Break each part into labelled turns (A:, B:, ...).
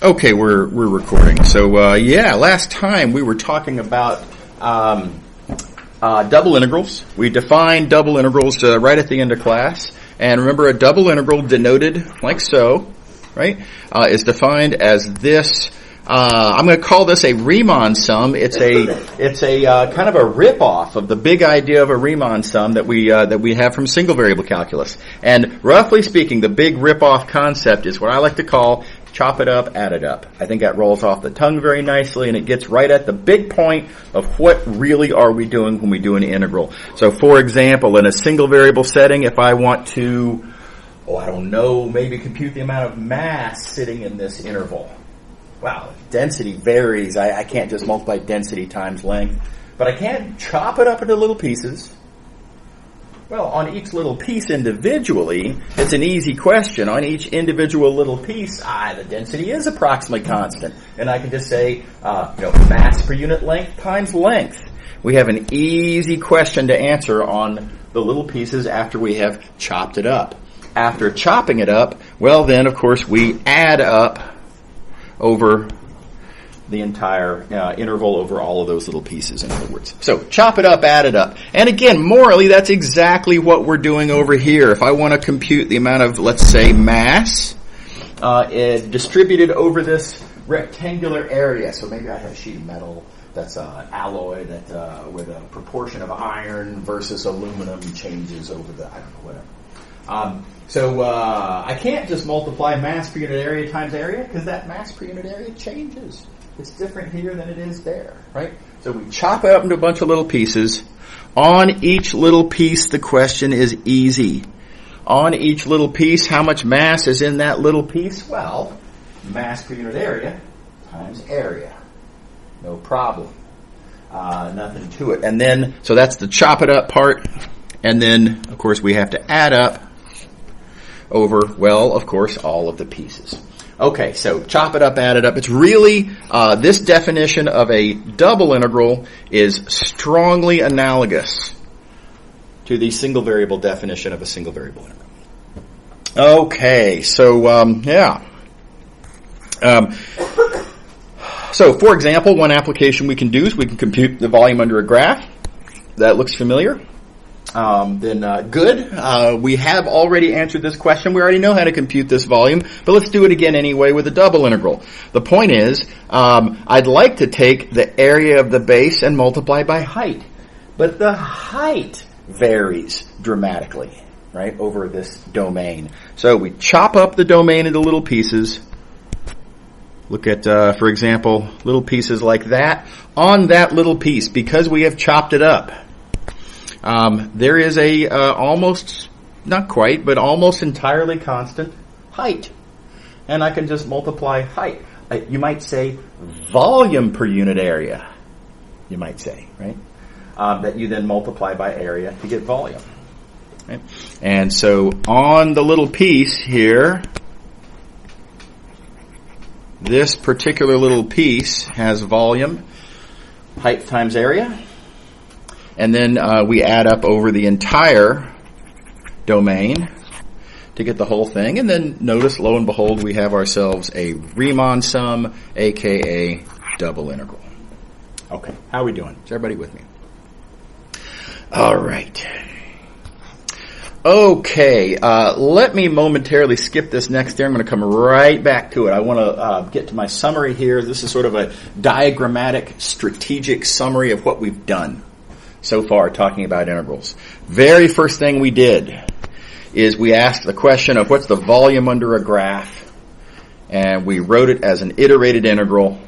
A: Okay, we're recording. So last time we were talking about double integrals. We defined double integrals right at the end of class. And remember, a double integral denoted like so, right, is defined as this. I'm going to call this a Riemann sum. It's a kind of a rip-off of the big idea of a Riemann sum that we have from single variable calculus. And roughly speaking, the big rip-off concept is what I like to call chop it up, add it up. I think that rolls off the tongue very nicely, and it gets right at the big point of what really are we doing when we do an integral. So, for example, in a single variable setting, if I want to, maybe compute the amount of mass sitting in this interval. Wow, density varies. I can't just multiply density times length, but I can chop it up into little pieces. Well, on each little piece individually, it's an easy question. On each individual little piece, the density is approximately constant. And I can just say, mass per unit length times length. We have an easy question to answer on the little pieces after we have chopped it up. After chopping it up, well then, of course, we add up over the entire interval over all of those little pieces, in other words. So, chop it up, add it up. And again, morally, that's exactly what we're doing over here. If I want to compute the amount of, let's say, mass distributed over this rectangular area, so maybe I have a sheet of metal that's alloy that with a proportion of iron versus aluminum changes over the, whatever. I can't just multiply mass per unit area times area, because that mass per unit area changes. It's different here than it is there, right? So we chop it up into a bunch of little pieces. On each little piece, the question is easy. On each little piece, how much mass is in that little piece? Well, mass per unit area times area. No problem. Nothing to it. And then, so that's the chop it up part. And then, of course, we have to add up over, well, of course, all of the pieces. Okay, so chop it up, add it up. It's really, this definition of a double integral is strongly analogous to the single variable definition of a single variable integral. Okay, so, so, for example, one application we can do is we can compute the volume under a graph. That looks familiar. Good. We have already answered this question. We already know how to compute this volume, but let's do it again anyway with a double integral. The point is, I'd like to take the area of the base and multiply by height, but the height varies dramatically, right, over this domain. So we chop up the domain into little pieces. Look at, for example, little pieces like that. On that little piece, because we have chopped it up, there is a almost, not quite, but almost entirely constant height. And I can just multiply height. You might say volume per unit area, you might say, right? That you then multiply by area to get volume. Right? And so on the little piece here, this particular little piece has volume, height times area. And then we add up over the entire domain to get the whole thing. And then notice, lo and behold, we have ourselves a Riemann sum, a.k.a. double integral. Okay, how are we doing? Is everybody with me? All right. Okay, let me momentarily skip this next there. I'm going to come right back to it. I want to get to my summary here. This is sort of a diagrammatic, strategic summary of what we've done so far, talking about integrals. Very first thing we did is we asked the question of what's the volume under a graph, and we wrote it as an iterated integral,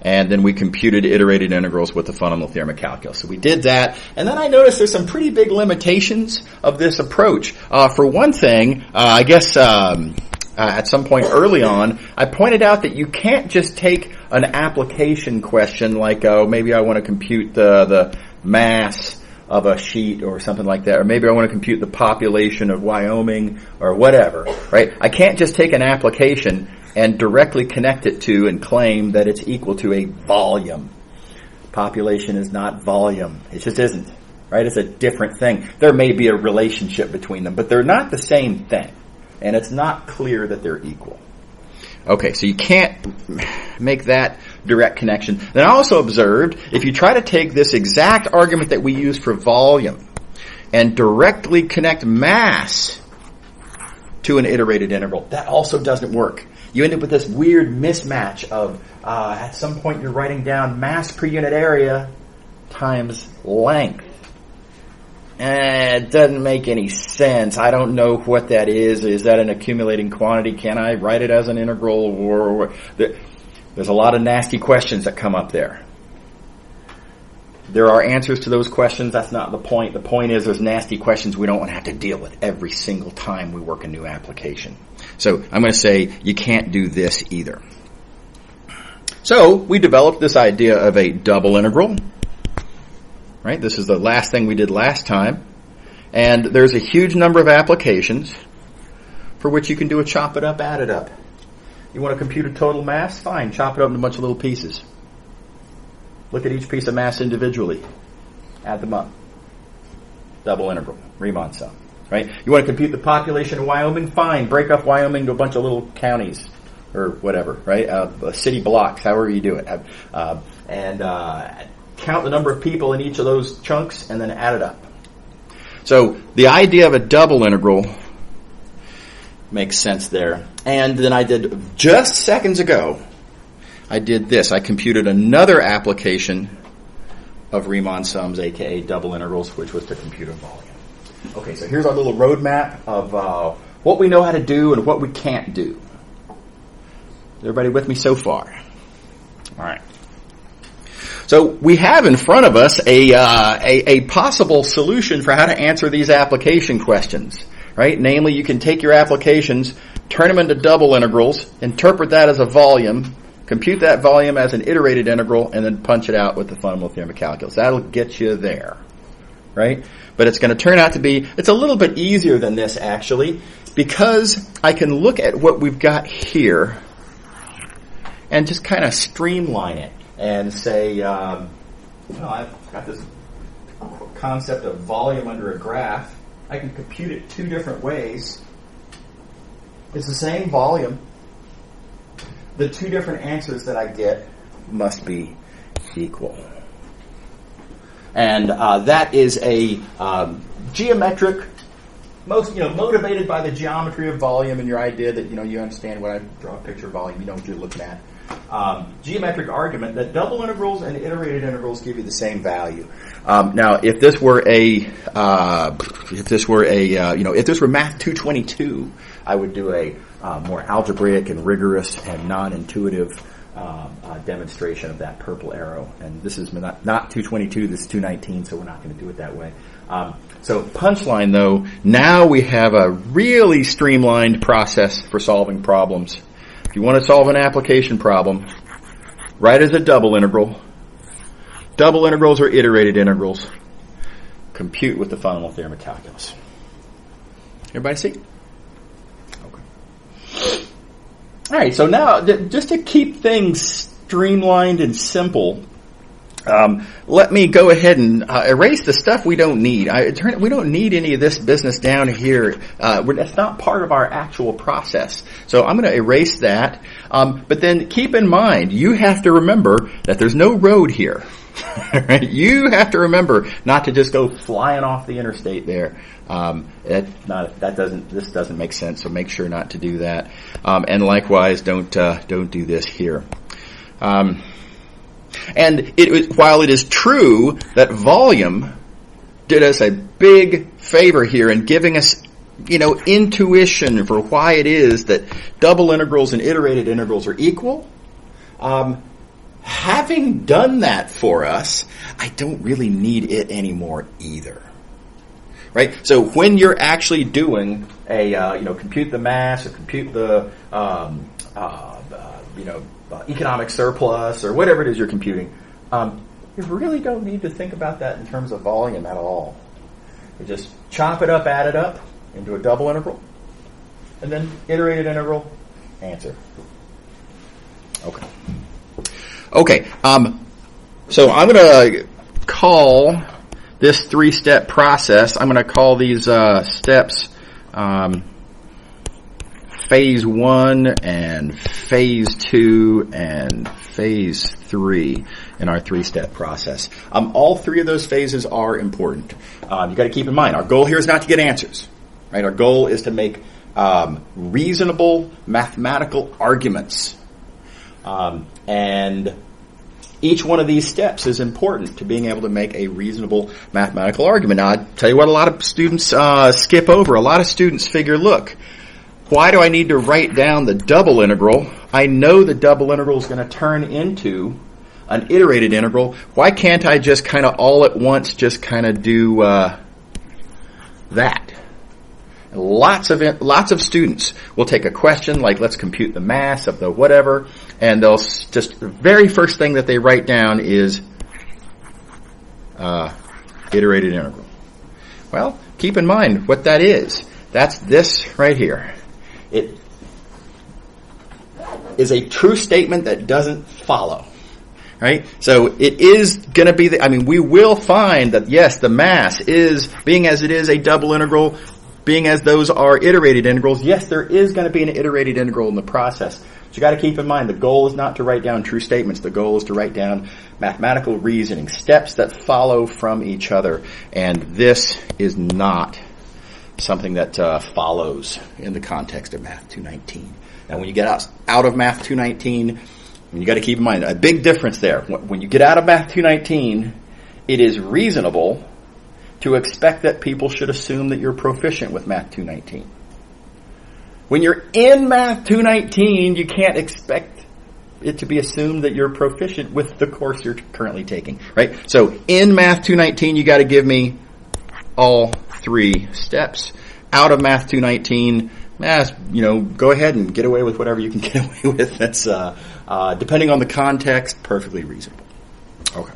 A: and then we computed iterated integrals with the fundamental theorem of calculus. So we did that, and then I noticed there's some pretty big limitations of this approach. For one thing, I guess at some point early on, I pointed out that you can't just take an application question like, maybe I want to compute the mass of a sheet or something like that, or maybe I want to compute the population of Wyoming or whatever, right? I can't just take an application and directly connect it to and claim that it's equal to a volume. Population is not volume. It just isn't, right? It's a different thing. There may be a relationship between them, but they're not the same thing. and it's not clear that they're equal. Okay, so you can't make that direct connection. Then I also observed, if you try to take this exact argument that we use for volume and directly connect mass to an iterated integral, that also doesn't work. You end up with this weird mismatch of, at some point you're writing down mass per unit area times length. It doesn't make any sense. I don't know what that is. Is that an accumulating quantity? Can I write it as an integral? Or there's a lot of nasty questions that come up there. There are answers to those questions. That's not the point. The point is there's nasty questions we don't want to have to deal with every single time we work a new application. So I'm going to say you can't do this either. So we developed this idea of a double integral. Right? This is the last thing we did last time. And there's a huge number of applications for which you can do a chop it up, add it up. You want to compute a total mass? Fine. Chop it up into a bunch of little pieces. Look at each piece of mass individually. Add them up. Double integral. Riemann sum. Right? You want to compute the population of Wyoming? Fine. Break up Wyoming to a bunch of little counties. Or whatever. Right? City blocks. However you do it. Count the number of people in each of those chunks and then add it up. So the idea of a double integral makes sense there. And then I did, just seconds ago, I did this. I computed another application of Riemann sums, aka double integrals, which was to compute a volume. Okay, so here's our little roadmap of what we know how to do and what we can't do. Is everybody with me so far? All right. So we have in front of us a possible solution for how to answer these application questions, right? Namely, you can take your applications, turn them into double integrals, interpret that as a volume, compute that volume as an iterated integral, and then punch it out with the fundamental theorem of calculus. That'll get you there, right? But it's going to turn out to be, it's a little bit easier than this actually, because I can look at what we've got here and just kind of streamline it. And say, I've got this concept of volume under a graph. I can compute it two different ways. It's the same volume. The two different answers that I get must be equal. And that is a geometric, motivated by the geometry of volume and your idea that, you understand when I draw a picture of volume, you know what you're looking at. Geometric argument that double integrals and iterated integrals give you the same value. Now, if this were Math 222, I would do a more algebraic and rigorous and non-intuitive demonstration of that purple arrow. And this is not 222, this is 219, so we're not going to do it that way. So punchline though, now we have a really streamlined process for solving problems. If you want to solve an application problem, write as a double integral. Double integrals are iterated integrals. Compute with the fundamental theorem of calculus. Everybody see? Okay. All right, so now, just to keep things streamlined and simple, let me go ahead and erase the stuff we don't need. We don't need any of this business down here. That's not part of our actual process. So I'm going to erase that. But then keep in mind, you have to remember that there's no road here. Right? You have to remember not to just go flying off the interstate there. This doesn't make sense. So make sure not to do that. And likewise, don't do this here. And while it is true that volume did us a big favor here in giving us, intuition for why it is that double integrals and iterated integrals are equal, having done that for us, I don't really need it anymore either. Right? So when you're actually doing compute the mass or compute the, economic surplus or whatever it is you're computing, you really don't need to think about that in terms of volume at all. You just chop it up, add it up into a double integral, and then iterated integral, answer. Okay. So I'm going to call this three-step process, I'm going to call these steps phase 1 and phase 2 and phase 3 in our 3-step process. All 3 of those phases are important. You've got to keep in mind, our goal here is not to get answers. Right? Our goal is to make reasonable mathematical arguments. And each one of these steps is important to being able to make a reasonable mathematical argument. Now, I tell you what a lot of students skip over. A lot of students figure, look, why do I need to write down the double integral? I know the double integral is going to turn into an iterated integral. Why can't I just kind of all at once just kind of do that? Lots of students will take a question like, let's compute the mass of the whatever, and they'll just, the very first thing that they write down is iterated integral. Well, keep in mind what that is. That's this right here. It is a true statement that doesn't follow. Right? So it is going to be, we will find that, yes, the mass is, being as it is a double integral, being as those are iterated integrals, yes, there is going to be an iterated integral in the process. But you got to keep in mind, the goal is not to write down true statements. The goal is to write down mathematical reasoning, steps that follow from each other. And this is not something that follows in the context of Math 219. Now, when you get out of Math 219, you got to keep in mind a big difference there. When you get out of Math 219, it is reasonable to expect that people should assume that you're proficient with Math 219. When you're in Math 219, you can't expect it to be assumed that you're proficient with the course you're currently taking, right? So in Math 219, you got to give me all 3 steps. Out of Math 219, go ahead and get away with whatever you can get away with. That's depending on the context, perfectly reasonable. Okay.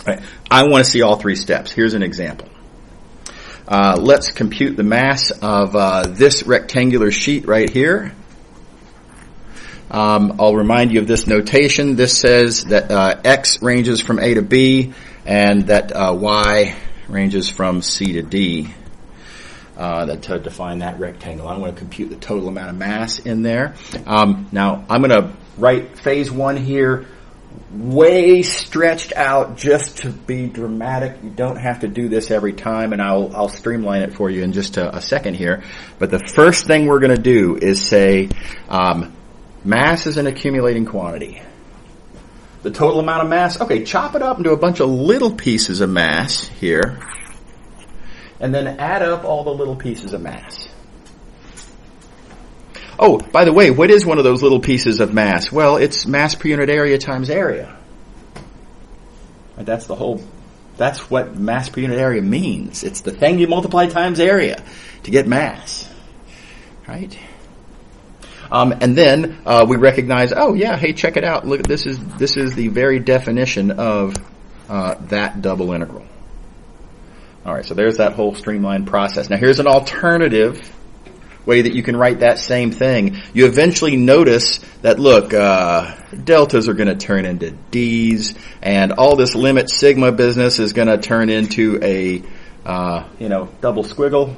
A: All right. I want to see all 3 steps. Here's an example. Let's compute the mass of this rectangular sheet right here. I'll remind you of this notation. This says that x ranges from A to B and that y ranges from C to D. That to define that rectangle. I want to compute the total amount of mass in there. Now, I'm going to write phase 1 here way stretched out just to be dramatic. You don't have to do this every time, and I'll streamline it for you in just a second here. But the first thing we're going to do is say mass is an accumulating quantity. The total amount of mass, okay, chop it up into a bunch of little pieces of mass here, and then add up all the little pieces of mass. Oh, by the way, what is one of those little pieces of mass? Well, it's mass per unit area times area. And that's what mass per unit area means. It's the thing you multiply times area to get mass. Right? And then we recognize, oh yeah, hey, check it out. Look, this is the very definition of that double integral. All right, so there's that whole streamlined process. Now here's an alternative way that you can write that same thing. You eventually notice that, look, deltas are going to turn into d's, and all this limit sigma business is going to turn into a, double squiggle,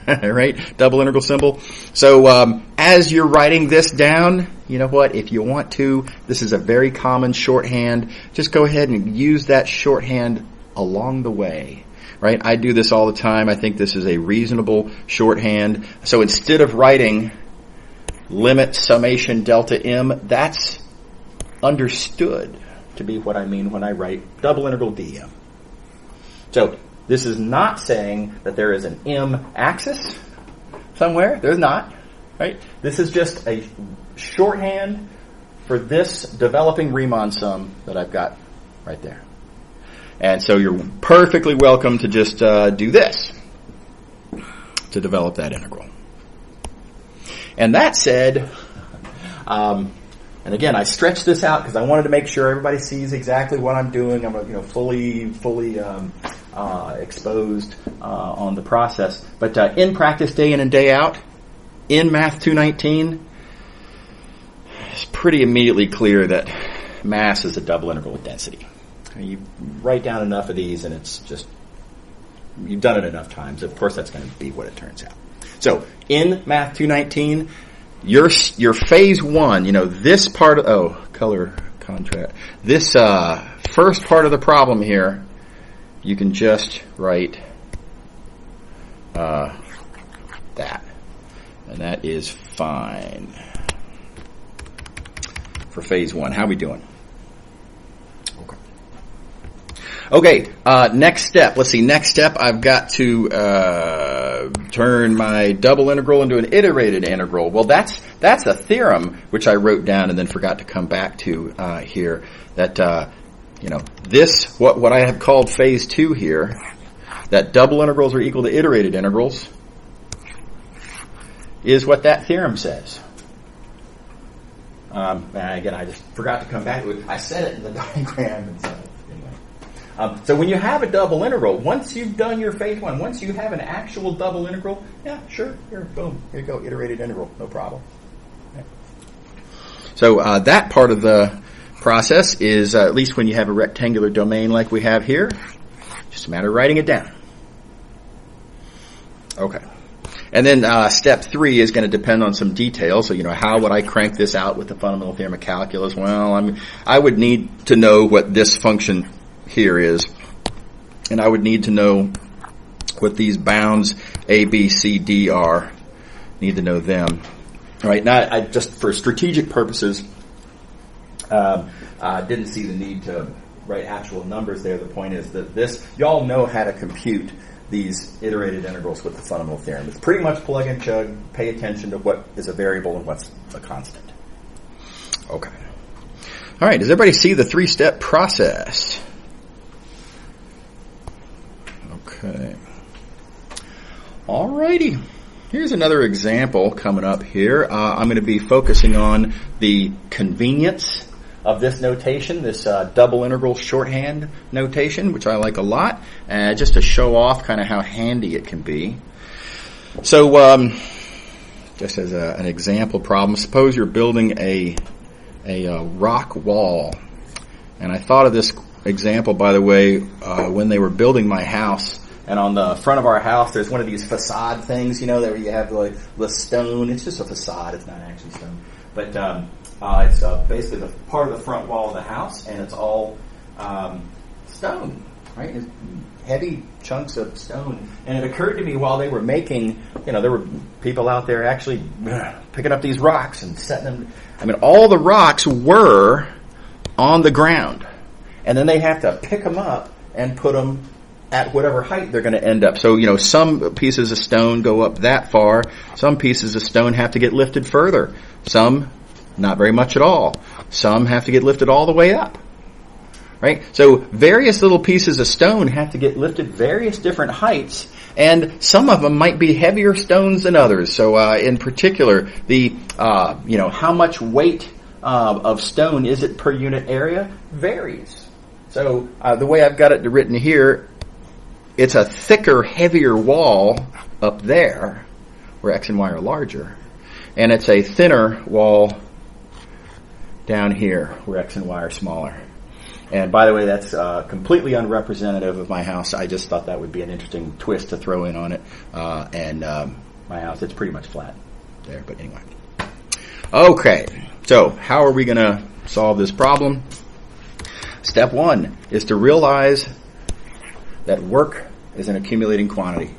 A: right? Double integral symbol. So as you're writing this down, you know what? If you want to, this is a very common shorthand. Just go ahead and use that shorthand along the way. Right? I do this all the time. I think this is a reasonable shorthand. So instead of writing limit summation delta m, that's understood to be what I mean when I write double integral dm. So this is not saying that there is an m axis somewhere. There's not. Right? This is just a shorthand for this developing Riemann sum that I've got right there. And so you're perfectly welcome to just do this to develop that integral. And that said, and again, I stretched this out because I wanted to make sure everybody sees exactly what I'm doing. I'm fully exposed on the process. But in practice, day in and day out, in Math 219, it's pretty immediately clear that mass is a double integral with density. You write down enough of these and it's just, you've done it enough times. Of course, that's going to be what it turns out. So, in Math 219, your phase one, this part of, color contrast, this first part of the problem here, you can just write that. And that is fine for phase one. How are we doing? Okay, next step. Let's see, next step, I've got to turn my double integral into an iterated integral. Well, that's a theorem which I wrote down and then forgot to come back to here. That, this, what I have called phase two here, that double integrals are equal to iterated integrals, is what that theorem says. Again, I just forgot to come back to it. I said it in the diagram and stuff. So when you have a double integral, once you've done your phase one, once you have an actual double integral, yeah, sure, here, boom, here you go, iterated integral, no problem. Okay. So that part of the process is, at least when you have a rectangular domain like we have here, just a matter of writing it down. Okay. And then step three is going to depend on some details. So, how would I crank this out with the fundamental theorem of calculus? Well, I would need to know what this function here is, and I would need to know what these bounds A, B, C, D are. Need to know them. All right, now I just for strategic purposes didn't see the need to write actual numbers there. The point is that y'all know how to compute these iterated integrals with the fundamental theorem. It's pretty much plug and chug, pay attention to what is a variable and what's a constant. Okay. All right, does everybody see the three-step process? Okay. Alrighty. Here's another example coming up here. I'm going to be focusing on the convenience of this notation, this double integral shorthand notation, which I like a lot, just to show off kind of how handy it can be. So, just as an example problem, suppose you're building a rock wall. And I thought of this example, by the way, when they were building my house. And on the front of our house, there's one of these facade things, that you have the stone. It's just a facade. It's not actually stone. But it's basically the part of the front wall of the house, and it's all stone, right? It's heavy chunks of stone. And it occurred to me while they were making, there were people out there actually picking up these rocks and setting them. All the rocks were on the ground. And then they have to pick them up and put them at whatever height they're going to end up. So, some pieces of stone go up that far. Some pieces of stone have to get lifted further. Some, not very much at all. Some have to get lifted all the way up. Right? So, various little pieces of stone have to get lifted various different heights, and some of them might be heavier stones than others. So, in particular, how much weight of stone is it per unit area varies. So, the way I've got it written here, it's a thicker, heavier wall up there, where X and Y are larger. And it's a thinner wall down here, where X and Y are smaller. And by the way, that's completely unrepresentative of my house. I just thought that would be an interesting twist to throw in on it. My house, it's pretty much flat there, but anyway. Okay, so how are we going to solve this problem? Step one is to realize that work is an accumulating quantity.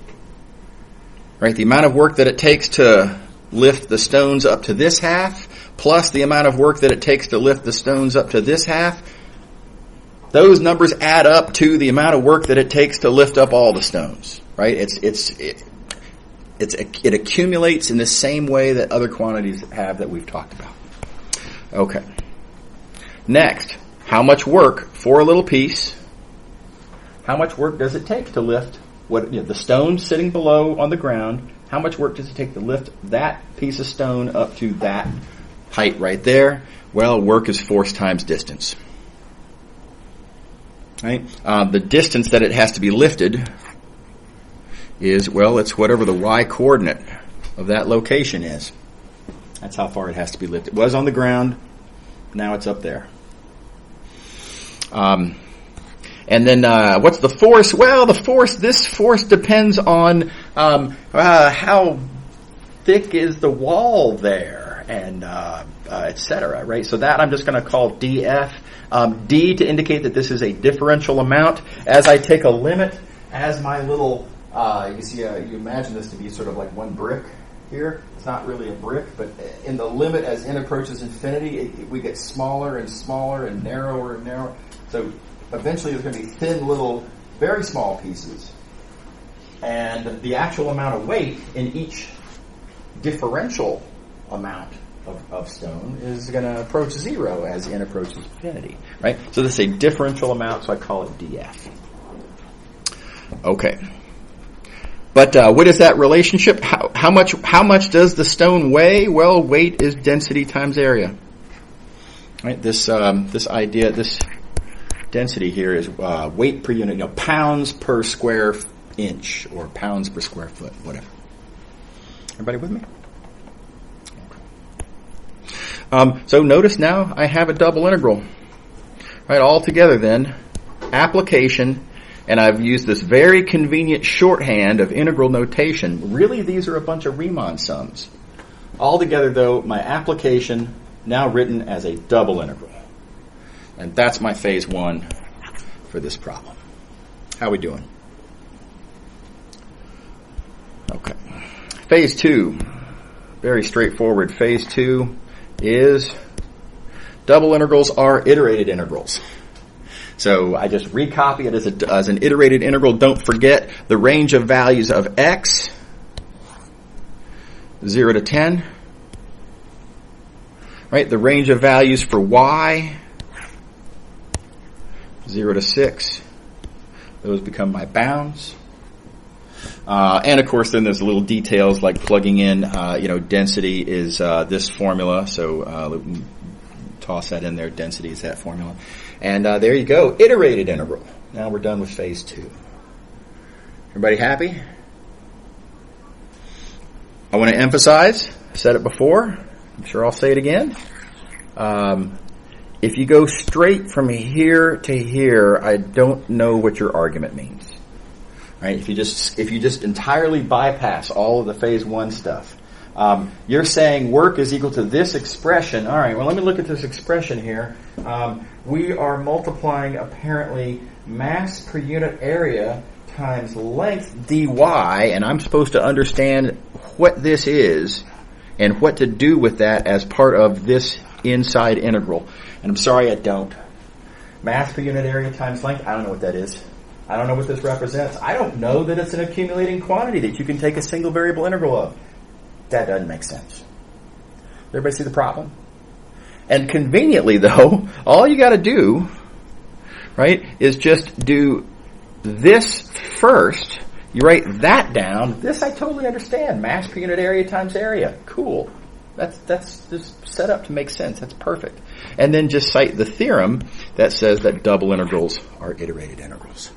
A: Right? The amount of work that it takes to lift the stones up to this half, plus the amount of work that it takes to lift the stones up to this half, those numbers add up to the amount of work that it takes to lift up all the stones. Right? It accumulates in the same way that other quantities have that we've talked about. Okay. Next, how much work for a little piece? How much work does it take to lift the stone sitting below on the ground? How much work does it take to lift that piece of stone up to that height right there? Well, work is force times distance. Right? The distance that it has to be lifted is, it's whatever the y coordinate of that location is. That's how far it has to be lifted. It was on the ground. Now it's up there. And then what's the force? Well, this force depends on how thick is the wall there. R, and etc. Right? So that I'm just going to call df. D to indicate that this is a differential amount. As I take a limit, as my little, you see, you imagine this to be sort of like one brick here. It's not really a brick, but in the limit as n approaches infinity, we get smaller and smaller and narrower and narrower. So eventually there's going to be thin little, very small pieces. And the actual amount of weight in each differential amount of stone is going to approach 0 as n approaches infinity, right? So this is a differential amount, so I call it df. Okay. But what is that relationship? How much does the stone weigh? Well, weight is density times area. Right? This idea, this density here is weight per unit, pounds per square inch or pounds per square foot, whatever. Everybody with me? So notice now I have a double integral. Right, all together then, application, and I've used this very convenient shorthand of integral notation. Really, these are a bunch of Riemann sums. All together, though, my application now written as a double integral. And that's my phase 1 for this problem. How are we doing? Okay. Phase 2, very straightforward. Phase 2 is double integrals are iterated integrals. So I just recopy it as an iterated integral. Don't forget the range of values of x, 0 to 10. Right? The range of values for y, 0 to 6. Those become my bounds. And of course, then there's little details like plugging in, density is this formula. So toss that in there. Density is that formula. And there you go. Iterated integral. Now we're done with phase 2. Everybody happy? I want to emphasize, I said it before, I'm sure I'll say it again. If you go straight from here to here, I don't know what your argument means. Right? If you just entirely bypass all of the phase 1 stuff, you're saying work is equal to this expression. All right, well, let me look at this expression here. We are multiplying, apparently, mass per unit area times length dy, and I'm supposed to understand what this is and what to do with that as part of this inside integral. And I'm sorry, I don't. Mass per unit area times length, I don't know what that is. I don't know what this represents. I don't know that it's an accumulating quantity that you can take a single variable integral of. That doesn't make sense. Everybody see the problem? And conveniently, though, all you got to do, right, is just do this first. You write that down. This I totally understand. Mass per unit area times area. Cool. That's just set up to make sense. That's perfect. And then just cite the theorem that says that double integrals are iterated integrals.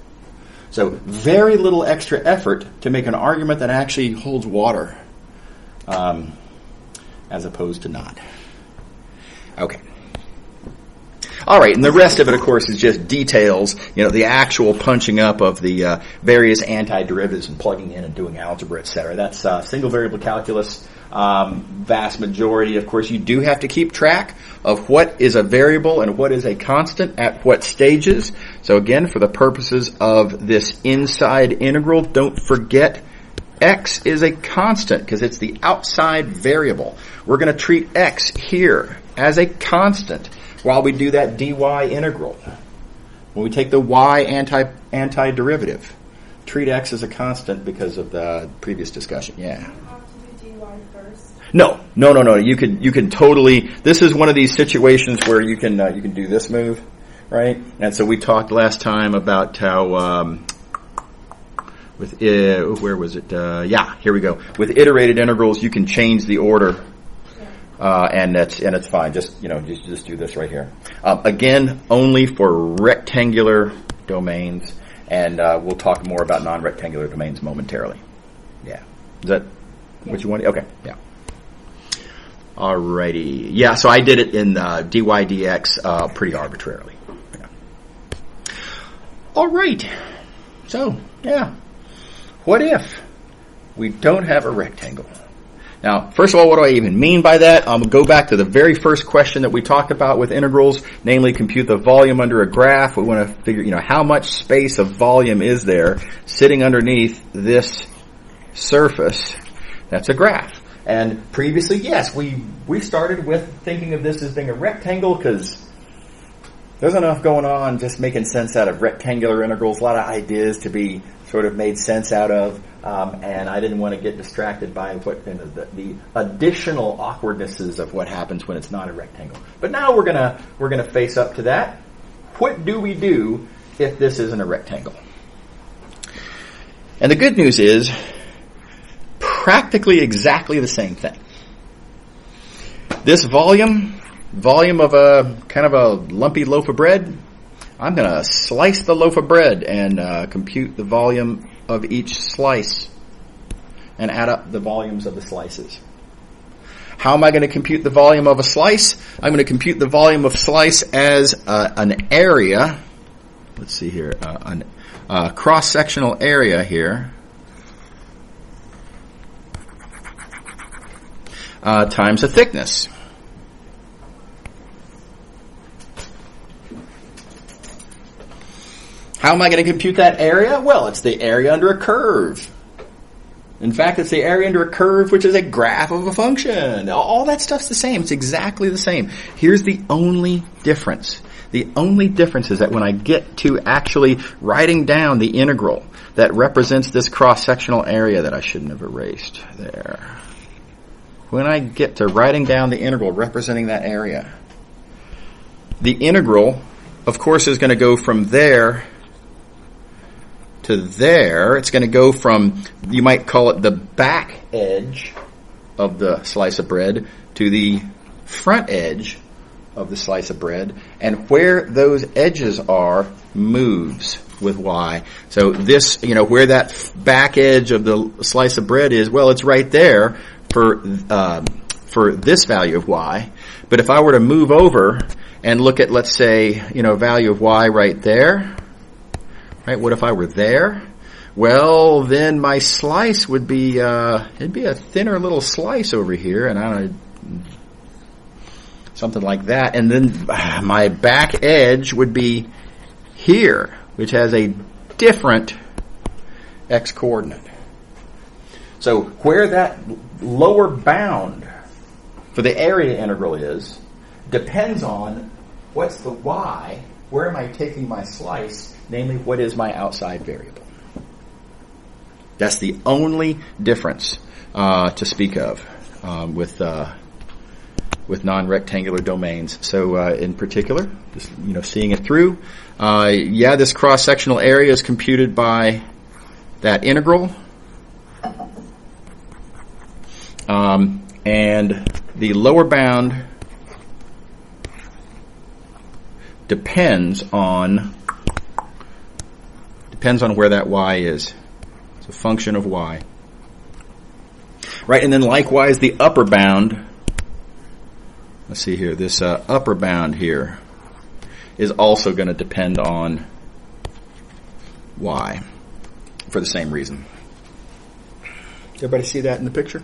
A: So very little extra effort to make an argument that actually holds water, as opposed to not. Okay. All right, and the rest of it, of course, is just details, the actual punching up of the various antiderivatives and plugging in and doing algebra, etc. That's single variable calculus. Vast majority, of course, you do have to keep track of what is a variable and what is a constant at what stages. So again, for the purposes of this inside integral, don't forget x is a constant because it's the outside variable. We're going to treat x here as a constant while we do that dy integral. When we take the y antiderivative, treat x as a constant because of the previous discussion. Yeah. No. You can totally. This is one of these situations where you can do this move, right? And so we talked last time about how where was it? Here we go. With iterated integrals, you can change the order, and it's fine. Just do this right here. Again, only for rectangular domains, and we'll talk more about non-rectangular domains momentarily. Yeah, is that what you want? Okay, yeah. Alrighty. Yeah, so I did it in dy dx pretty arbitrarily. Yeah. Alright. So, yeah. What if we don't have a rectangle? Now, first of all, what do I even mean by that? I'm going to go back to the very first question that we talked about with integrals, namely compute the volume under a graph. We want to figure, how much space of volume is there sitting underneath this surface. That's a graph. And previously, yes, we started with thinking of this as being a rectangle because there's enough going on just making sense out of rectangular integrals, a lot of ideas to be sort of made sense out of, and I didn't want to get distracted by the additional awkwardnesses of what happens when it's not a rectangle. But now we're gonna face up to that. What do we do if this isn't a rectangle? And the good news is practically exactly the same thing. This volume of a kind of a lumpy loaf of bread, I'm going to slice the loaf of bread and compute the volume of each slice and add up the volumes of the slices. How am I going to compute the volume of a slice? I'm going to compute the volume of slice as an area. Let's see here, a cross-sectional area here. Times the thickness. How am I going to compute that area? Well, it's the area under a curve. In fact, it's the area under a curve, which is a graph of a function. All that stuff's the same. It's exactly the same. Here's the only difference. The only difference is that when I get to actually writing down the integral that represents this cross-sectional area that I shouldn't have erased there. When I get to writing down the integral representing that area, the integral, of course, is going to go from there to there. It's going to go from, you might call it the back edge of the slice of bread to the front edge of the slice of bread. And where those edges are moves with y. So this, where that back edge of the slice of bread is, well, it's right there for this value of y. But if I were to move over and look at, let's say, value of y right there, right? What if I were there? Well, then my slice would be, it'd be a thinner little slice over here, and I don't know, something like that. And then my back edge would be here, which has a different x coordinate. So where that lower bound for the area integral is depends on what's the y, where am I taking my slice, namely what is my outside variable. That's the only difference to speak of with non-rectangular domains. So in particular, just seeing it through, this cross-sectional area is computed by that integral, and the lower bound depends on where that y is. It's a function of y. Right, and then likewise the upper bound, let's see here, this upper bound here is also going to depend on y for the same reason. Everybody see that in the picture?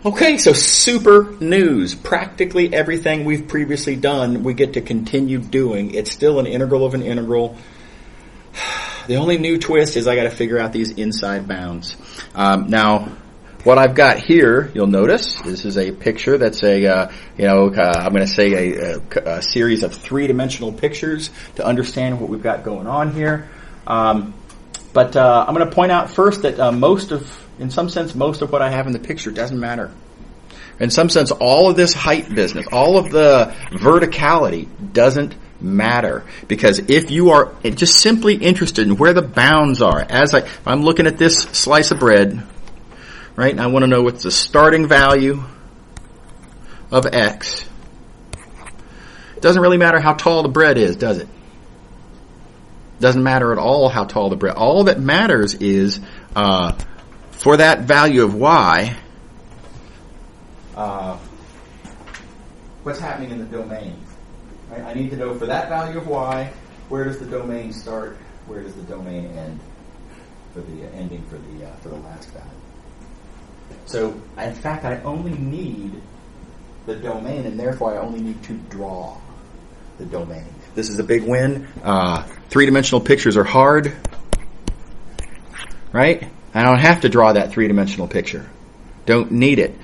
A: Okay, so super news. Practically everything we've previously done, we get to continue doing. It's still an integral of an integral. The only new twist is I got to figure out these inside bounds. Now, what I've got here, you'll notice, this is a picture that's I'm going to say a series of three-dimensional pictures to understand what we've got going on here. But I'm going to point out first that in some sense, most of what I have in the picture doesn't matter. In some sense, all of this height business, all of the verticality doesn't matter. Because if you are just simply interested in where the bounds are, if I'm looking at this slice of bread, right, and I want to know what's the starting value of x, it doesn't really matter how tall the bread is, does it? Doesn't matter at all how tall the bread. All that matters is for that value of y, what's happening in the domain. Right? I need to know for that value of y, where does the domain start, where does the domain end. for the ending for the last value. So, in fact, I only need the domain, and therefore I only need to draw the domain. This is a big win. Three-dimensional pictures are hard, right? I don't have to draw that three-dimensional picture. Don't need it.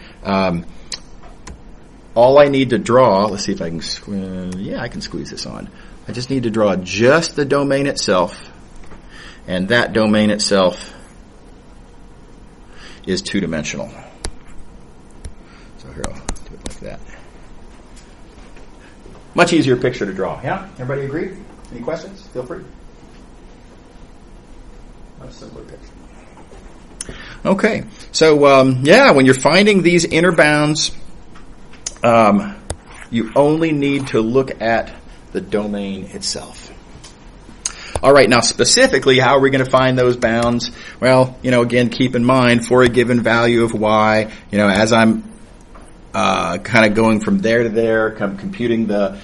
A: All I need to draw, let's see if I can, I can squeeze this on. I just need to draw just the domain itself, and that domain itself is two-dimensional. So here, I'll do it like that. Much easier picture to draw, yeah? Everybody agree? Any questions? Feel free. Much simpler picture. Okay, so when you're finding these inner bounds, you only need to look at the domain itself. All right, now specifically, how are we going to find those bounds? Well, again, keep in mind, for a given value of y, as I'm kind of going from there to there, computing the,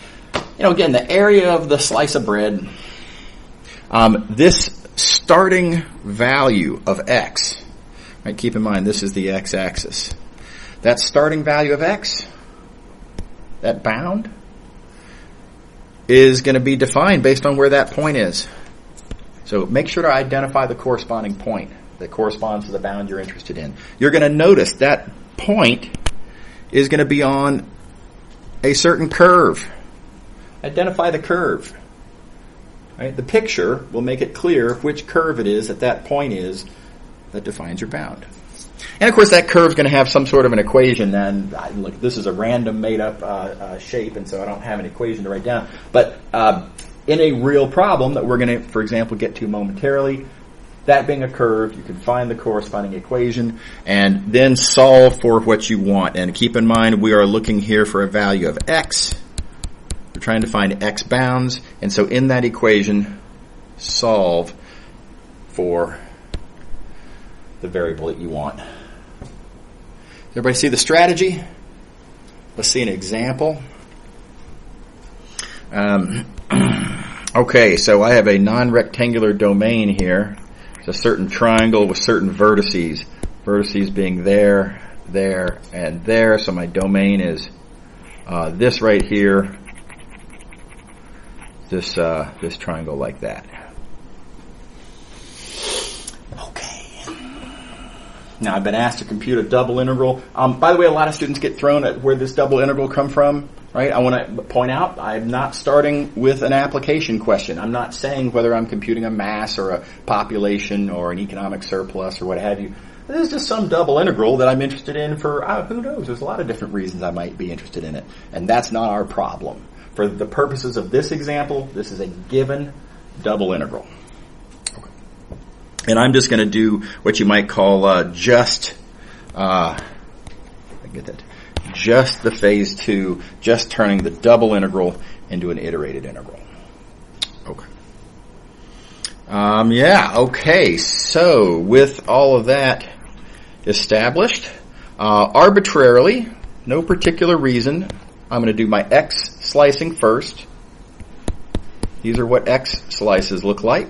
A: again, the area of the slice of bread, this starting value of x, right, keep in mind, this is the x-axis. That starting value of x, that bound, is going to be defined based on where that point is. So make sure to identify the corresponding point that corresponds to the bound you're interested in. You're going to notice that point is going to be on a certain curve. Identify the curve. Right? The picture will make it clear which curve it is that point is that defines your bound. And of course, that curve is going to have some sort of an equation. And look, this is a random made-up shape, and so I don't have an equation to write down. But in a real problem that we're going to, for example, get to momentarily, that being a curve, you can find the corresponding equation and then solve for what you want. And keep in mind, we are looking here for a value of x. We're trying to find x bounds, and so in that equation, solve for the variable that you want. Everybody see the strategy? Let's see an example. Okay, so I have a non-rectangular domain here. It's a certain triangle with certain vertices. Vertices being there, there, and there. So my domain is this right here. This triangle like that. Now, I've been asked to compute a double integral. By the way, a lot of students get thrown at where this double integral come from, right? I want to point out, I'm not starting with an application question. I'm not saying whether I'm computing a mass or a population or an economic surplus or what have you. This is just some double integral that I'm interested in for, who knows, there's a lot of different reasons I might be interested in it. And that's not our problem. For the purposes of this example, this is a given double integral. And I'm just going to do what you might call just the phase 2, just turning the double integral into an iterated integral. Okay. Okay. So with all of that established, arbitrarily, no particular reason, I'm going to do my x slicing first. These are what x slices look like.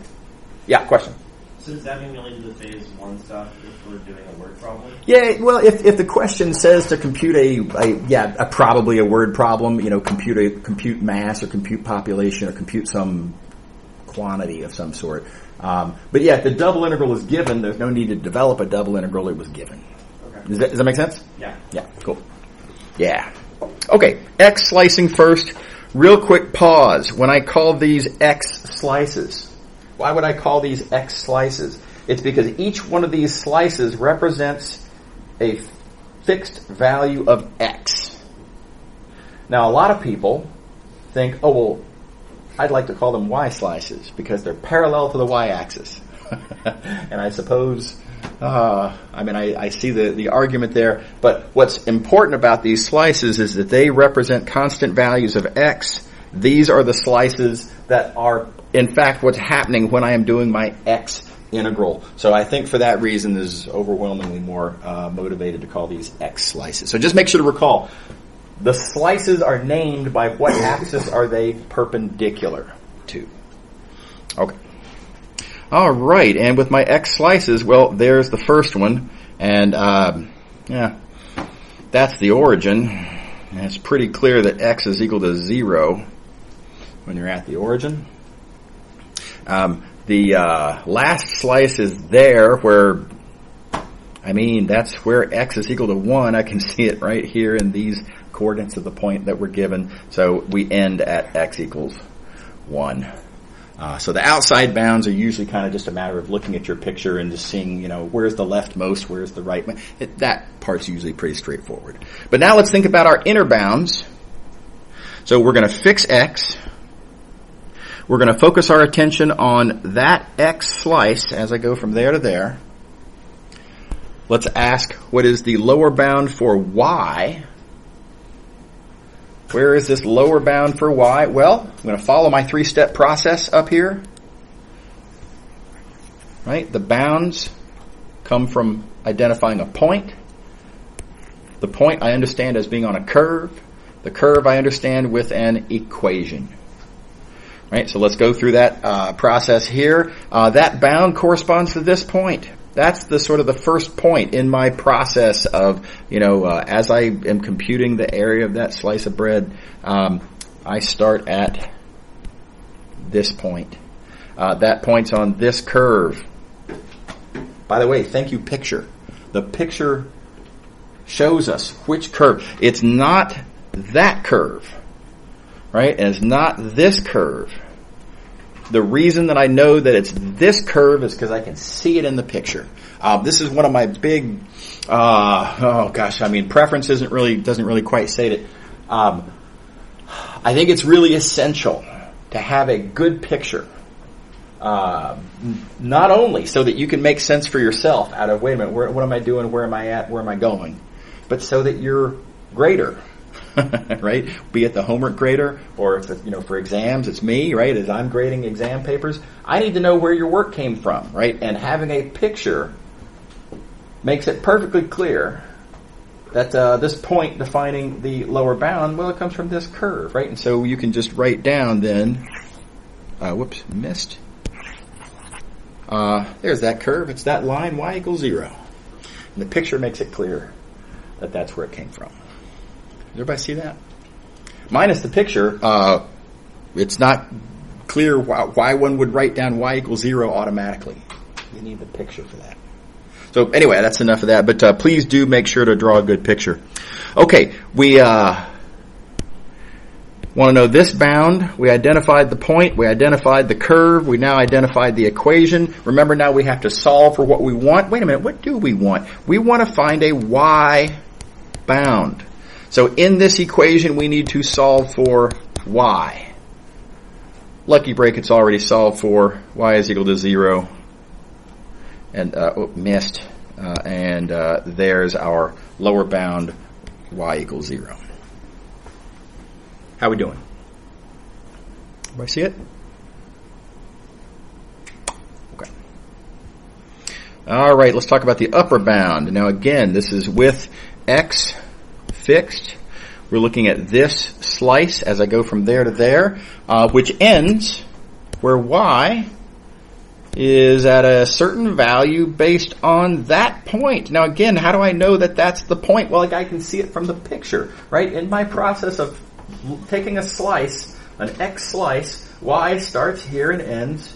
A: Yeah, question.
B: So does that mean we only do the phase 1 stuff if we're doing a word problem?
A: Yeah, well, if the question says to compute probably a word problem, compute mass or compute population or compute some quantity of some sort. But yeah, if the double integral is given, there's no need to develop a double integral. It was given. Okay. Does that make sense?
B: Yeah.
A: Yeah, cool. Yeah. Okay, x slicing first. Real quick pause. When I call these x slices, why would I call these x slices? It's because each one of these slices represents a fixed value of x. Now, a lot of people think, I'd like to call them y slices because they're parallel to the y-axis. And I suppose, I see the argument there. But what's important about these slices is that they represent constant values of x. These are the slices that are, in fact, what's happening when I am doing my x integral. So I think for that reason, this is overwhelmingly more motivated to call these x slices. So just make sure to recall, the slices are named by what axis are they perpendicular to. Okay. All right, and with my x slices, well, there's the first one, and yeah, that's the origin. And it's pretty clear that x is equal to 0 when you're at the origin. The last slice is there where, that's where x is equal to 1. I can see it right here in these coordinates of the point that we're given. So we end at x equals 1. So the outside bounds are usually kind of just a matter of looking at your picture and just seeing, where's the leftmost, where's the right. That part's usually pretty straightforward. But now let's think about our inner bounds. So we're going to fix x. We're going to focus our attention on that x slice as I go from there to there. Let's ask, what is the lower bound for y? Where is this lower bound for y? Well, I'm going to follow my 3-step process up here. Right? The bounds come from identifying a point. The point I understand as being on a curve. The curve I understand with an equation. Right? So let's go through that process here. That bound corresponds to this point. That's the sort of the first point in my process of, as I am computing the area of that slice of bread, I start at this point. That point's on this curve. By the way, thank you, picture. The picture shows us which curve. It's not that curve, right? And it's not this curve. The reason that I know that it's this curve is because I can see it in the picture. This is one of my big, preference doesn't really quite say it. I think it's really essential to have a good picture. Not only so that you can make sense for yourself out of, wait a minute, what am I doing? Where am I at? Where am I going? But so that your grader, right? Be it the homework grader, or if for exams, it's me, right? As I'm grading exam papers, I need to know where your work came from, right? And having a picture makes it perfectly clear that this point defining the lower bound, well, it comes from this curve, right? And so you can just write down then, missed. There's that curve. It's that line, y equals 0. And the picture makes it clear that that's where it came from. Does everybody see that? Minus the picture, it's not clear why one would write down y equals 0 automatically. You need the picture for that. So anyway, that's enough of that. But please do make sure to draw a good picture. Okay, we want to know this bound. We identified the point. We identified the curve. We now identified the equation. Remember, now we have to solve for what we want. Wait a minute, what do we want? We want to find a y bound. So in this equation, we need to solve for y. Lucky break, it's already solved for. Y is equal to 0. And, missed. And there's our lower bound, y equals 0. How we doing? Everybody see it? Okay. All right, let's talk about the upper bound. Now again, this is with x fixed. We're looking at this slice as I go from there to there, which ends where y is at a certain value based on that point. Now again, how do I know that that's the point? Well, I can see it from the picture, right? In my process of taking a slice, an x slice, y starts here and ends,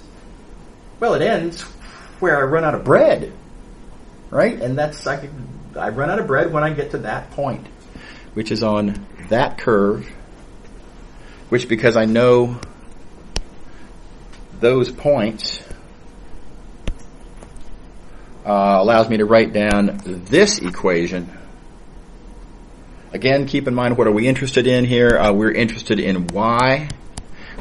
A: well, it ends where I run out of bread, right? And I run out of bread when I get to that point, which is on that curve, which, because I know those points, allows me to write down this equation. Again, keep in mind, what are we interested in here? We're interested in y,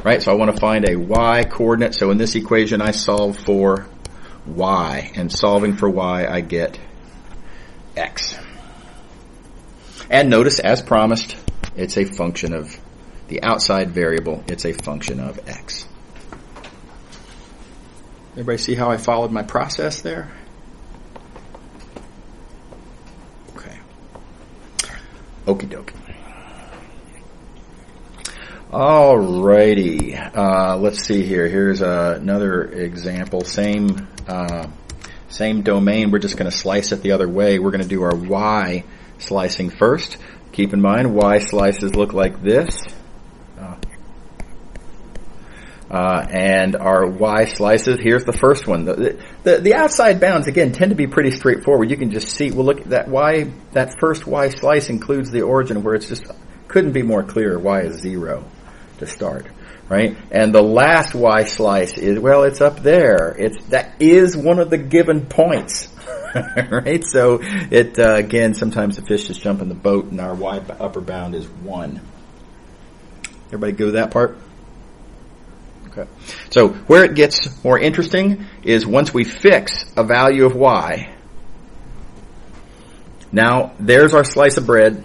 A: right? So I want to find a y coordinate. So in this equation, I solve for y. And solving for y, I get x. And notice, as promised, it's a function of the outside variable. It's a function of x. Everybody see how I followed my process there? Okay. Okie dokie. Alrighty. Let's see here. Here's another example. Same domain. We're just going to slice it the other way. We're going to do our Y slicing first. Keep in mind, Y slices look like this. And our Y slices, here's the first one. The outside bounds, again, tend to be pretty straightforward. You can just see, well, look, that first Y slice includes the origin where it's just, couldn't be more clear. Y is 0 to start, right? And the last Y slice is, well, it's up there. That is one of the given points, right? So again, sometimes the fish just jump in the boat and our Y upper bound is 1. Everybody go with that part? Okay. So where it gets more interesting is once we fix a value of Y. Now, there's our slice of bread.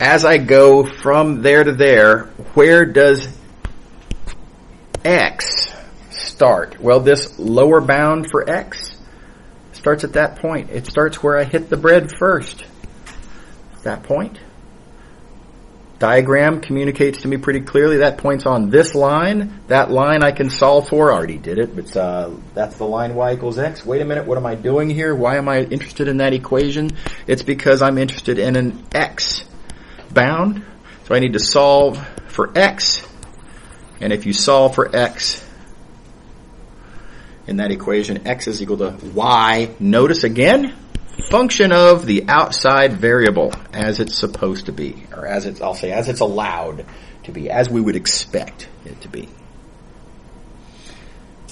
A: As I go from there to there, where does X start? Well, this lower bound for X starts at that point. It starts where I hit the bread first. That point. Diagram communicates to me pretty clearly. That point's on this line. That line I can solve for. I already did it, but that's the line Y equals X. Wait a minute, what am I doing here? Why am I interested in that equation? It's because I'm interested in an X bound. So I need to solve for X. And if you solve for X in that equation, X is equal to Y. Notice again, function of the outside variable as it's supposed to be, or as it's allowed to be, as we would expect it to be.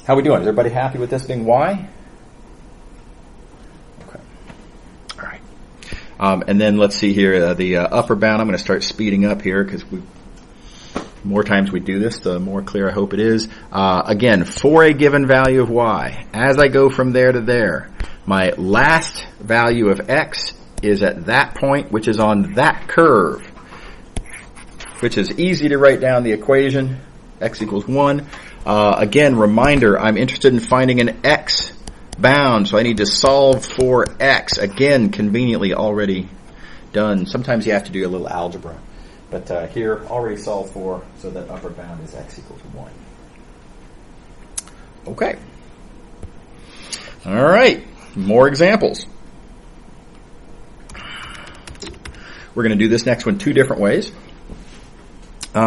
A: How are we doing? Is everybody happy with this being Y? Okay. All right. And then let's see here, the upper bound. I'm going to start speeding up here because more times we do this, the more clear I hope it is. Again, for a given value of Y, as I go from there to there, my last value of X is at that point, which is on that curve, which is easy to write down the equation, X equals 1. Again, reminder, I'm interested in finding an X bound, so I need to solve for X. Again, conveniently already done. Sometimes you have to do a little algebra. But here, already solved for, so that upper bound is X equals 1. Okay. All right. More examples. We're going to do this next one 2 different ways.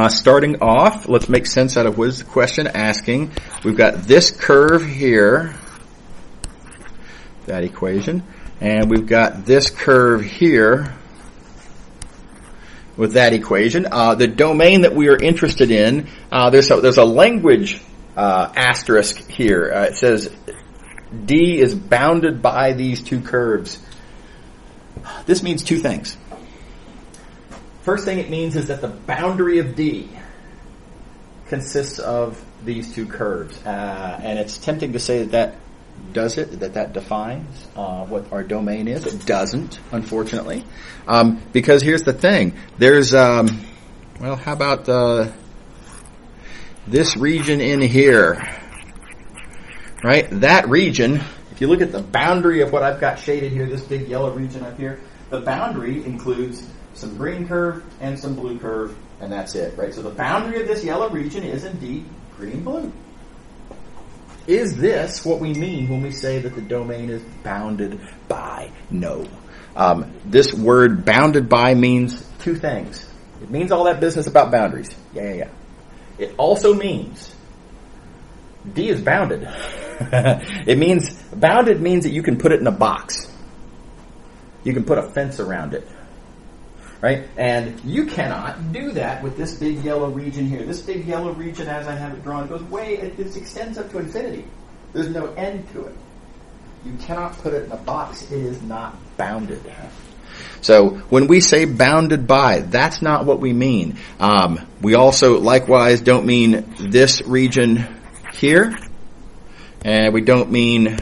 A: Starting off, let's make sense out of what is the question asking. We've got this curve here, that equation, and we've got this curve here with that equation. The domain that we are interested in, there's a language asterisk here. It says D is bounded by these 2 curves. This means 2 things. First thing it means is that the boundary of D consists of these 2 curves. And it's tempting to say that does it, that defines what our domain is. It doesn't, unfortunately. Because here's the thing. There's, how about this region in here? Right? That region, if you look at the boundary of what I've got shaded here, this big yellow region up here, the boundary includes some green curve and some blue curve, and that's it, right? So the boundary of this yellow region is indeed green-blue. Is this what we mean when we say that the domain is bounded by? No. This word bounded by means 2 things. It means all that business about boundaries. Yeah. It also means D is bounded. Bounded means that you can put it in a box. You can put a fence around it. Right? And you cannot do that with this big yellow region here. This big yellow region, as I have it drawn, goes it extends up to infinity. There's no end to it. You cannot put it in a box. It is not bounded. So when we say bounded by, that's not what we mean. We also likewise don't mean this region here, and we don't mean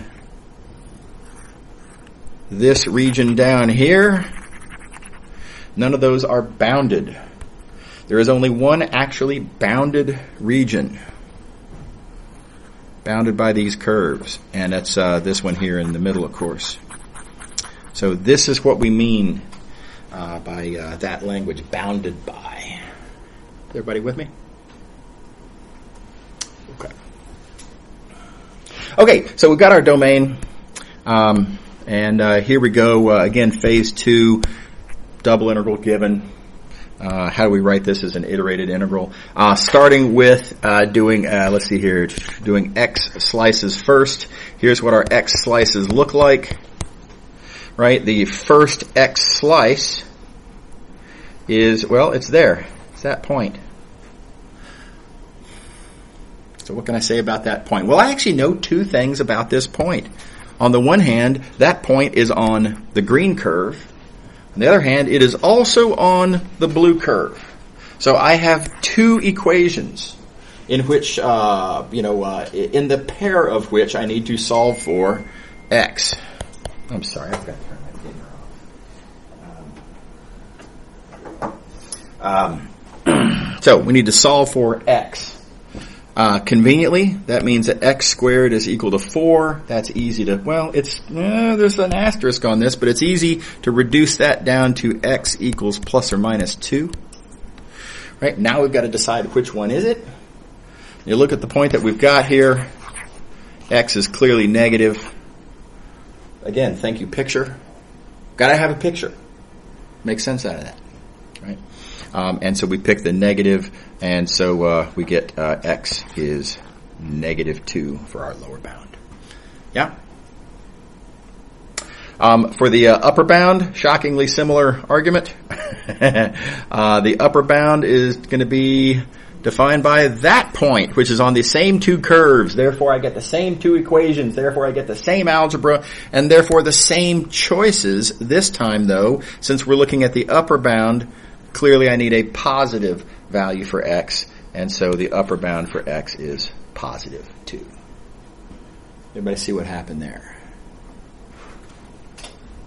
A: this region down here. None of those are bounded. There is only one actually bounded region, bounded by these curves, and that's this one here in the middle, of course. So this is what we mean by that language, bounded by. Everybody with me? Okay, so we've got our domain, and here we go. Again, phase 2, double integral given. How do we write this as an iterated integral? Starting with doing, let's see here, doing x slices first. Here's what our x slices look like. Right, the first x slice is, well, it's there. It's that point. So what can I say about that point? Well, I actually know two things about this point. On the one hand, that point is on the green curve. On the other hand, it is also on the blue curve. So I have two equations in which, in the pair of which I need to solve for x. I'm sorry, I've got to turn my dimmer off. So we need to solve for x. Conveniently, that means that x squared is equal to 4. That's easy to, well, there's an asterisk on this, but it's easy to reduce that down to x equals plus or minus 2. Right, now we've got to decide which one is it. You look at the point that we've got here. X is clearly negative. Again, thank you, picture. Got to have a picture. Make sense out of that. Right? And so we pick the negative, and so we get x is negative 2 for our lower bound. Yeah? For the upper bound, shockingly similar argument. The upper bound is going to be defined by that point, which is on the same two curves. Therefore, I get the same two equations. Therefore, I get the same algebra, and therefore the same choices. This time, though, since we're looking at the upper bound, clearly I need a positive value for x, and so the upper bound for x is positive 2. Everybody see what happened there?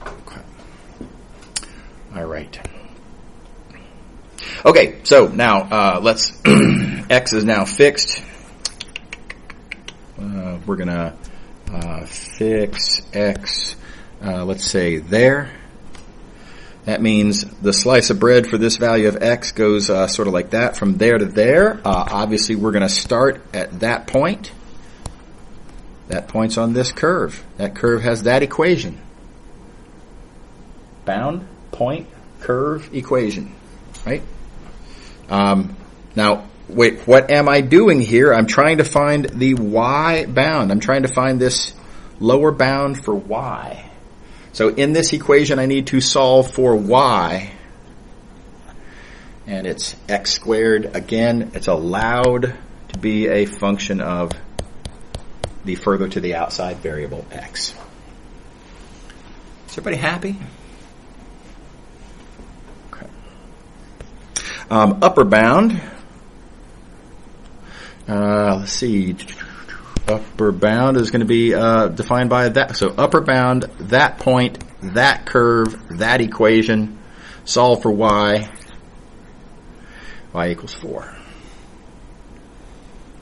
A: Okay. All right. Okay, so now let's, x is now fixed. We're going to fix x, let's say there. That means the slice of bread for this value of x goes sort of like that, from there to there. Obviously, we're going to start at that point. That point's on this curve. That curve has that equation. Bound, point, curve, equation. Right? Now, wait, what am I doing here? I'm trying to find the y bound. I'm trying to find this lower bound for y. So in this equation, I need to solve for y. And it's x squared. Again, it's allowed to be a function of the further to the outside variable x. Is everybody happy? Okay. Upper bound. Let's see. Upper bound is going to be defined by that. So upper bound, that point, that curve, that equation. Solve for y. Y equals 4.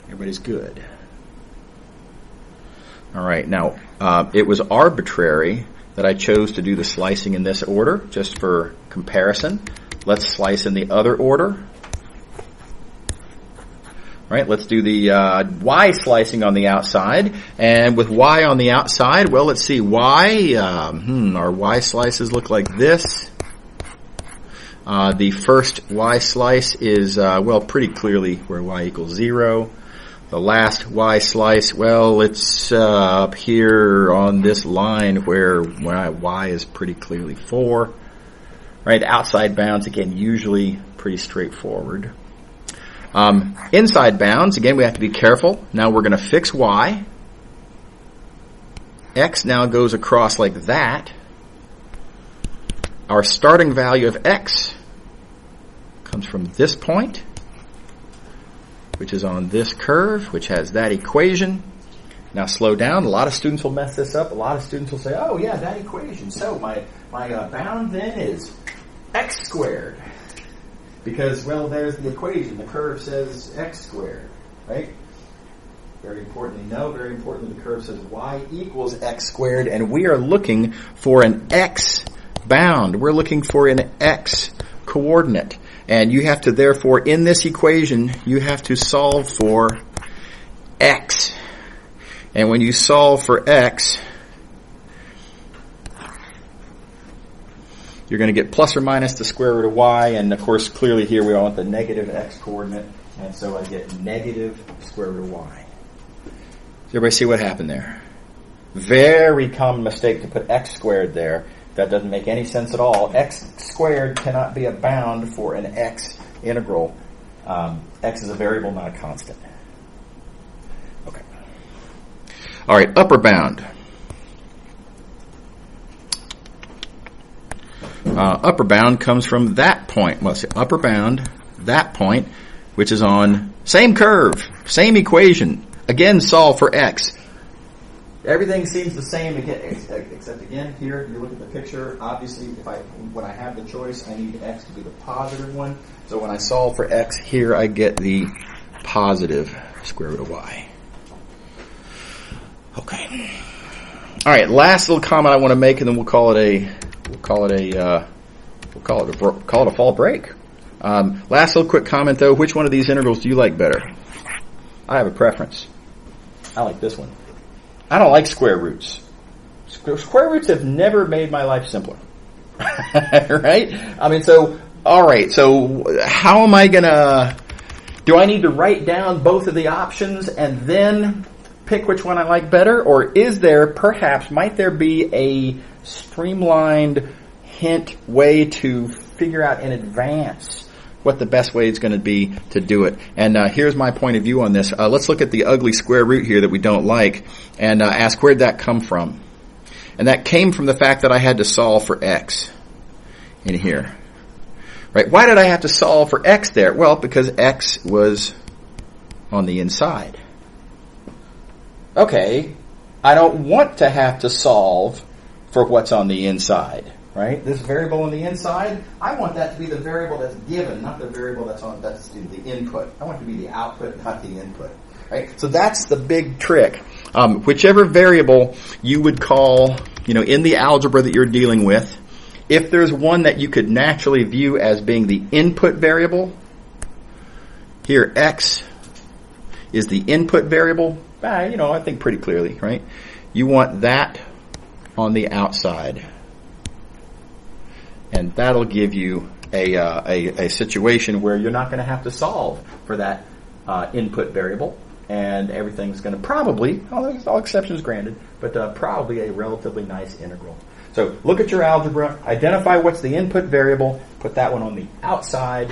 A: Everybody's good. All right. Now, it was arbitrary that I chose to do the slicing in this order, just for comparison. Let's slice in the other order. Right, let's do the y slicing on the outside. And with y on the outside, well, let's see. Y, our y slices look like this. The first y slice is, pretty clearly where y equals 0. The last y slice, well, it's up here on this line where y is pretty clearly 4. Right, outside bounds, again, usually pretty straightforward. Inside bounds, again, we have to be careful. Now we're going to fix y. X now goes across like that. Our starting value of x comes from this point, which is on this curve, which has that equation. Now slow down. A lot of students will mess this up. A lot of students will say, oh yeah, that equation. So my bound then is x squared. Because, well, there's the equation. The curve says x squared, right? Very importantly, no. Very importantly, the curve says y equals x squared, and we are looking for an x bound. We're looking for an x coordinate. And you have to, therefore, in this equation, you have to solve for x. And when you solve for x, you're going to get plus or minus the square root of y. And, of course, clearly here we want the negative x coordinate. And so I get negative square root of y. Does everybody see what happened there? Very common mistake to put x squared there. That doesn't make any sense at all. X squared cannot be a bound for an x integral. X is a variable, not a constant. Okay. All right, upper bound. Upper bound comes from that point. Well, let's see, upper bound, that point, which is on same curve, same equation. Again, solve for x. Everything seems the same again, except again here, you look at the picture. Obviously, when I have the choice, I need x to be the positive one. So when I solve for x here, I get the positive square root of y. Okay. All right. Last little comment I want to make, and then we'll call it a fall break. Last little quick comment though. Which one of these integrals do you like better? I have a preference. I like this one. I don't like square roots. Square roots have never made my life simpler. Right? I mean, alright, so how am I gonna, do I need to write down both of the options and then pick which one I like better? Or is there, might there be a streamlined hint way to figure out in advance what the best way is going to be to do it? And here's my point of view on this. Let's look at the ugly square root here that we don't like and ask where'd that come from? And that came from the fact that I had to solve for x in here. Right? Why did I have to solve for x there? Well, because x was on the inside. Okay, I don't want to have to solve for what's on the inside. Right? This variable on the inside, I want that to be the variable that's given, not the variable that's the input. I want it to be the output, not the input. Right? So that's the big trick. Whichever variable you would call, in the algebra that you're dealing with, if there's one that you could naturally view as being the input variable, here x is the input variable, I think pretty clearly, right? You want that on the outside. And that'll give you a situation where you're not going to have to solve for that input variable, and everything's going to probably, all exceptions granted, but probably a relatively nice integral. So look at your algebra, identify what's the input variable, put that one on the outside.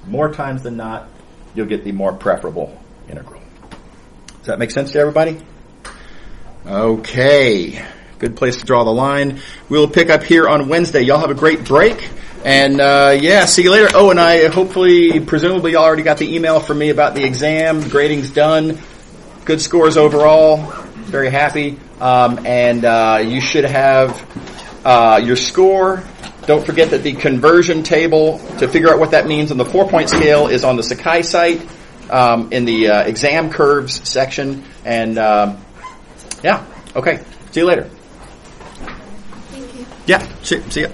A: More times than not, you'll get the more preferable integral. Does that make sense to everybody? Okay. Good place to draw the line. We'll pick up here on Wednesday. Y'all have a great break. And, see you later. Oh, and I presumably y'all already got the email from me about the exam. Grading's done. Good scores overall. Very happy. You should have your score. Don't forget that the conversion table to figure out what that means on the 4-point scale is on the Sakai site in the exam curves section. And, okay. See you later.
C: Thank you.
A: Yeah, see ya.